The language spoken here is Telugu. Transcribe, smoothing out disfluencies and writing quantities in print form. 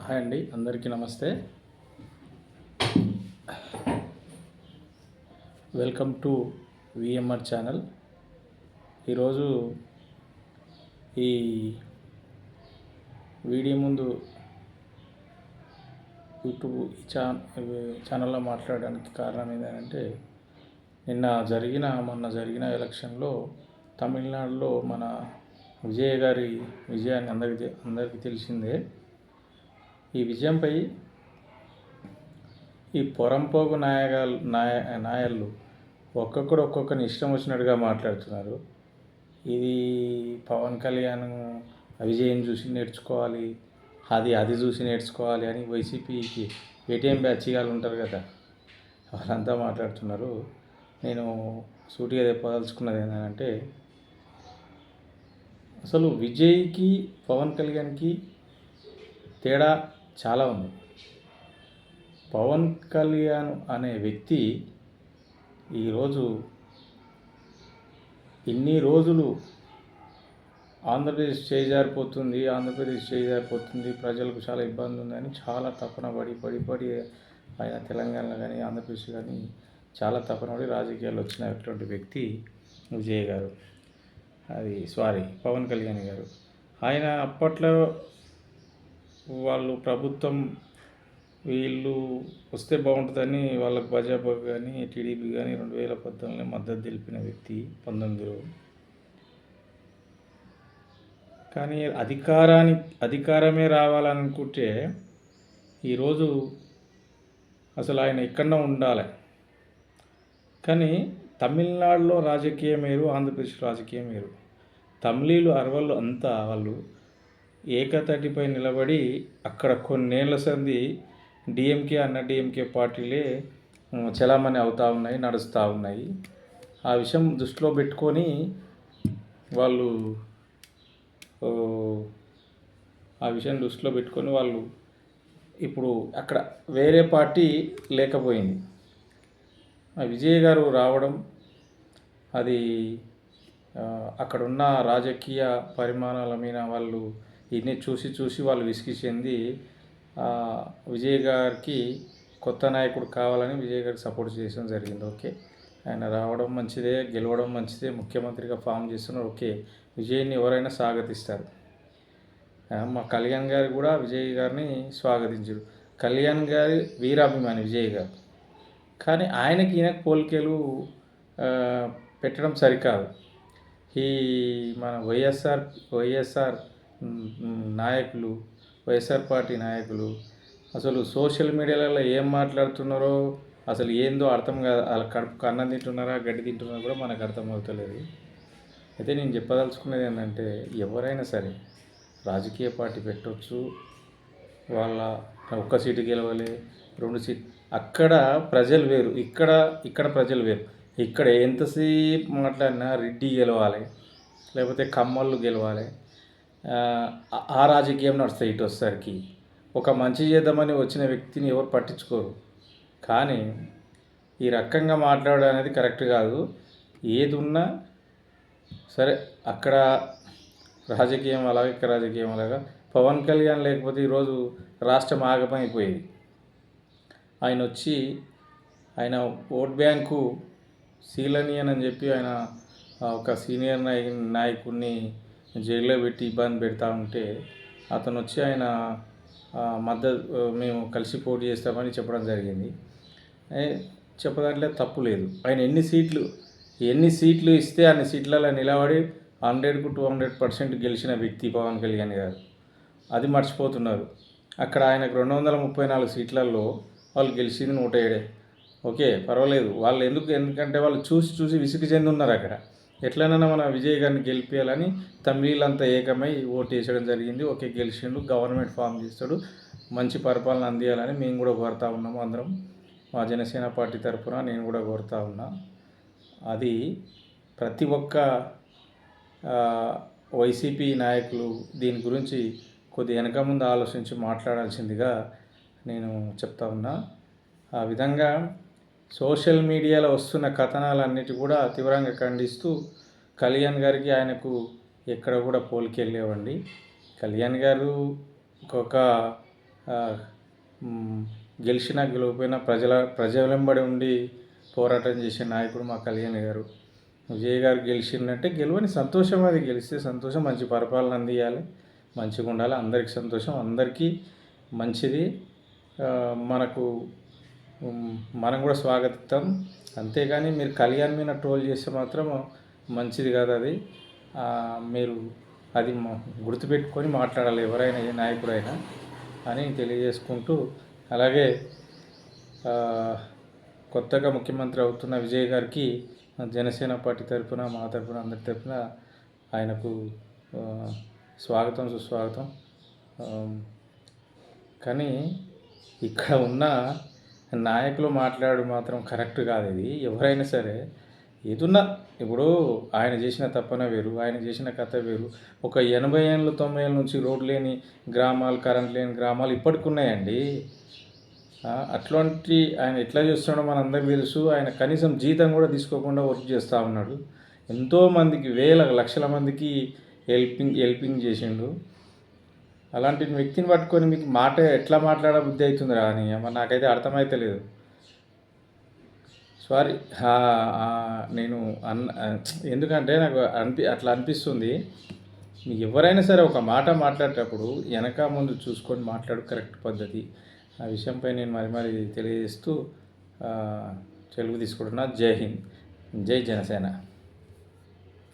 హాయ్ అండి, అందరికీ నమస్తే. Welcome to VMR channel. ఈరోజు ఈ వీడియో ముందు యూట్యూబ్ ఛానల్లో మాట్లాడడానికి కారణం ఏంటంటే, మొన్న జరిగిన ఎలక్షన్లో తమిళనాడులో మన విజయ్ గారి విజయాన్ని అందరికీ తెలిసిందే. ఈ విజయంపై ఈ పొరంపోగు నాయర్లు ఒక్కొక్కరిని ఇష్టం వచ్చినట్టుగా మాట్లాడుతున్నారు. ఇది పవన్ కళ్యాణ్ విజయం చూసి నేర్చుకోవాలి, అది చూసి నేర్చుకోవాలి అని వైసీపీకి ఏటీఎం బ్యాచ్గాళ్ళు ఉంటారు కదా, వాళ్ళంతా మాట్లాడుతున్నారు. నేను సూటిగా చెప్పదలుచుకున్నది ఏంటంటే, అసలు విజయ్కి పవన్ కళ్యాణ్కి తేడా చాలా ఉంది. పవన్ కళ్యాణ్ అనే వ్యక్తి ఈరోజు ఇన్ని రోజులు ఆంధ్రప్రదేశ్ చేజారిపోతుంది, ప్రజలకు చాలా ఇబ్బంది ఉందని చాలా తపన పడి ఆయన తెలంగాణలో కానీ ఆంధ్రప్రదేశ్ కానీ చాలా తపన పడి రాజకీయాల్లో వచ్చినటువంటి వ్యక్తి విజయ్ గారు, పవన్ కళ్యాణ్ గారు. ఆయన అప్పట్లో వాళ్ళు ప్రభుత్వం వీళ్ళు వస్తే బాగుంటుందని వాళ్ళకు భాజపా కానీ టీడీపీ కానీ 2014 మద్దతు తెలిపిన వ్యక్తి 19లో. కానీ అధికారమే రావాలనుకుంటే ఈరోజు అసలు ఆయన ఎక్కడన్నా ఉండాలి. కానీ తమిళనాడులో రాజకీయం వేరు, ఆంధ్రప్రదేశ్ రాజకీయం వేరు. తమిళీలు అరవళ్ళు అంతా వాళ్ళు ఏకతాటిపై నిలబడి అక్కడ కొన్నేళ్ల సంది డిఎంకే పార్టీలే చలామణి నడుస్తూ ఉన్నాయి. ఆ విషయం దృష్టిలో పెట్టుకొని వాళ్ళు ఇప్పుడు అక్కడ వేరే పార్టీ లేకపోయింది. విజయ్ గారు రావడం, అది అక్కడున్న రాజకీయ పరిమాణాల మీద వాళ్ళు ఇన్ని చూసి వాళ్ళు విసిగి చెంది విజయ్ గారికి కొత్త నాయకుడు కావాలని విజయ్ గారికి సపోర్ట్ చేయడం జరిగింది. ఓకే, ఆయన రావడం మంచిదే, గెలవడం మంచిదే, ముఖ్యమంత్రిగా ఫామ్ చేస్తున్నారు. ఓకే, విజయ్ని ఎవరైనా స్వాగతిస్తారు. మా కళ్యాణ్ గారు కూడా విజయ్ గారిని స్వాగతించారు. కళ్యాణ్ గారి వీరాభిమాని విజయ్ గారు. కానీ ఈయనకు పోలికలు పెట్టడం సరికాదు. ఈ మన వైఎస్ఆర్ నాయకులు, వైఎస్ఆర్ పార్టీ నాయకులు అసలు సోషల్ మీడియాలలో ఏం మాట్లాడుతున్నారో అసలు ఏందో అర్థం కాదు. వాళ్ళ కడుపుకు అన్నం తింటున్నారా, గడ్డి తింటున్నారా కూడా మనకు అర్థమవుతలేదు. అయితే నేను చెప్పదలుచుకునేది ఏంటంటే, ఎవరైనా సరే రాజకీయ పార్టీ పెట్టవచ్చు, వాళ్ళ ఒక్క సీటు గెలవాలి, 2 సీట్, అక్కడ ప్రజలు వేరు, ఇక్కడ ప్రజలు వేరు. ఇక్కడ ఎంతసేపు మాట్లాడినా రెడ్డి గెలవాలి, లేకపోతే కమ్మళ్ళు గెలవాలి, ఆ రాజకీయం నడుస్తాయి. ఇటు వచ్చేసరికి ఒక మంచి చేద్దామని వచ్చిన వ్యక్తిని ఎవరు పట్టించుకోరు. కానీ ఈ రకంగా మాట్లాడడం అనేది కరెక్ట్ కాదు. ఏది ఉన్నా సరే, అక్కడ రాజకీయం అలాగే, ఇక్కడ రాజకీయం అలాగా. పవన్ కళ్యాణ్ లేకపోతే ఈరోజు రాష్ట్రం ఆగమైపోయేది. ఆయన ఓట్ బ్యాంకు సీలనియన్ అని చెప్పి ఆయన ఒక సీనియర్ నాయకుడిని జైల్లో పెట్టి ఇబ్బంది పెడతా ఉంటే, అతను వచ్చి ఆయన మేము కలిసి పోటీ చేస్తామని చెప్పడం జరిగింది. చెప్పదాంట్లో తప్పు లేదు. ఆయన ఎన్ని సీట్లు ఇస్తే అన్ని సీట్లలో నిలబడి 100కు 200% గెలిచిన వ్యక్తి పవన్ కళ్యాణ్ గారు. అది మర్చిపోతున్నారు. అక్కడ ఆయనకు 234 సీట్లలో వాళ్ళు గెలిచింది 107. ఓకే, పర్వాలేదు. వాళ్ళు ఎందుకంటే వాళ్ళు చూసి విసుగు చెంది ఉన్నారు. అక్కడ ఎట్లనైనా మన విజయ్ గారిని గెలిపించాలని తమిళంతా ఏకమై ఓటు వేసడం జరిగింది. ఓకే, గెలిచిండు, గవర్నమెంట్ ఫామ్ చేస్తాడు, మంచి పరిపాలన అందియాలని మేము కూడా కోరుతా ఉన్నాము. అందరం మా జనసేన పార్టీ తరఫున నేను కూడా కోరుతా ఉన్నా. అది ప్రతి ఒక్క వైసీపీ నాయకులు దీని గురించి కొద్ది వెనక ముందు ఆలోచించి మాట్లాడాల్సిందిగా నేను చెప్తా ఉన్నా. ఆ విధంగా సోషల్ మీడియాలో వస్తున్న కథనాలన్నిటి కూడా తీవ్రంగా ఖండిస్తూ, కళ్యాణ్ గారికి ఆయనకు ఎక్కడ కూడా పోలికలు లేవండి. కళ్యాణ్ గారు ఒక ఆ, మ్, గెలిచినా గెలవకపోయినా ప్రజల వెంబడి ఉండి పోరాటం చేసే నాయకుడు మా కళ్యాణ్ గారు. విజయ్ గారు గెలిచిందంటే గెలవని సంతోషం, అది గెలిస్తే సంతోషం, మంచి పరిపాలన అందియాలి, మంచిగా ఉండాలి, అందరికి సంతోషం, అందరికీ మంచిది. ఆ, మనకు మనం కూడా స్వాగతిస్తాం. అంతేగాని మీరు కళ్యాణ్ మీద ట్రోల్ చేస్తే మాత్రం మంచిది కాదు అది. మీరు అది గుర్తుపెట్టుకొని మాట్లాడాలి ఎవరైనా, ఏ నాయకుడైనా అని తెలియజేసుకుంటూ, అలాగే కొత్తగా ముఖ్యమంత్రి అవుతున్న విజయ్ గారికి జనసేన పార్టీ తరఫున, మా తరఫున, అందరి తరఫున ఆయనకు స్వాగతం, సుస్వాగతం. కానీ ఇక్కడ ఉన్న నాయకులు మాట్లాడు మాత్రం కరెక్ట్ కాదు. ఇది ఎవరైనా సరే ఏదున్నా, ఇప్పుడు ఆయన చేసిన తప్పన వేరు, ఆయన చేసిన కథ వేరు. ఒక 80 ఏళ్ళు 90 ఏళ్ళ నుంచి రోడ్లు లేని గ్రామాలు, కరెంట్ లేని గ్రామాలు ఇప్పటికి ఉన్నాయండి. అట్లాంటి ఆయన ఎట్లా చేస్తున్నాడో మనందరికీ తెలుసు. ఆయన కనీసం జీతం కూడా తీసుకోకుండా వర్క్ చేస్తూ ఉన్నాడు. ఎంతోమందికి, లక్షల మందికి హెల్పింగ్ చేసిండు. అలాంటి వ్యక్తిని పట్టుకొని మీకు మాట ఎట్లా మాట్లాడ బుద్ధి అవుతుంది రాని, నాకైతే అర్థమైతే లేదు. సారీ, నేను ఎందుకంటే నాకు అట్లా అనిపిస్తుంది. మీకు ఎవరైనా సరే ఒక మాట మాట్లాడేటప్పుడు వెనక ముందు చూసుకొని మాట్లాడు, కరెక్ట్ పద్ధతి. ఆ విషయంపై నేను మరి తెలియజేస్తూ సెలవు తీసుకుంటున్నా. జై హింద్, జై జనసేన.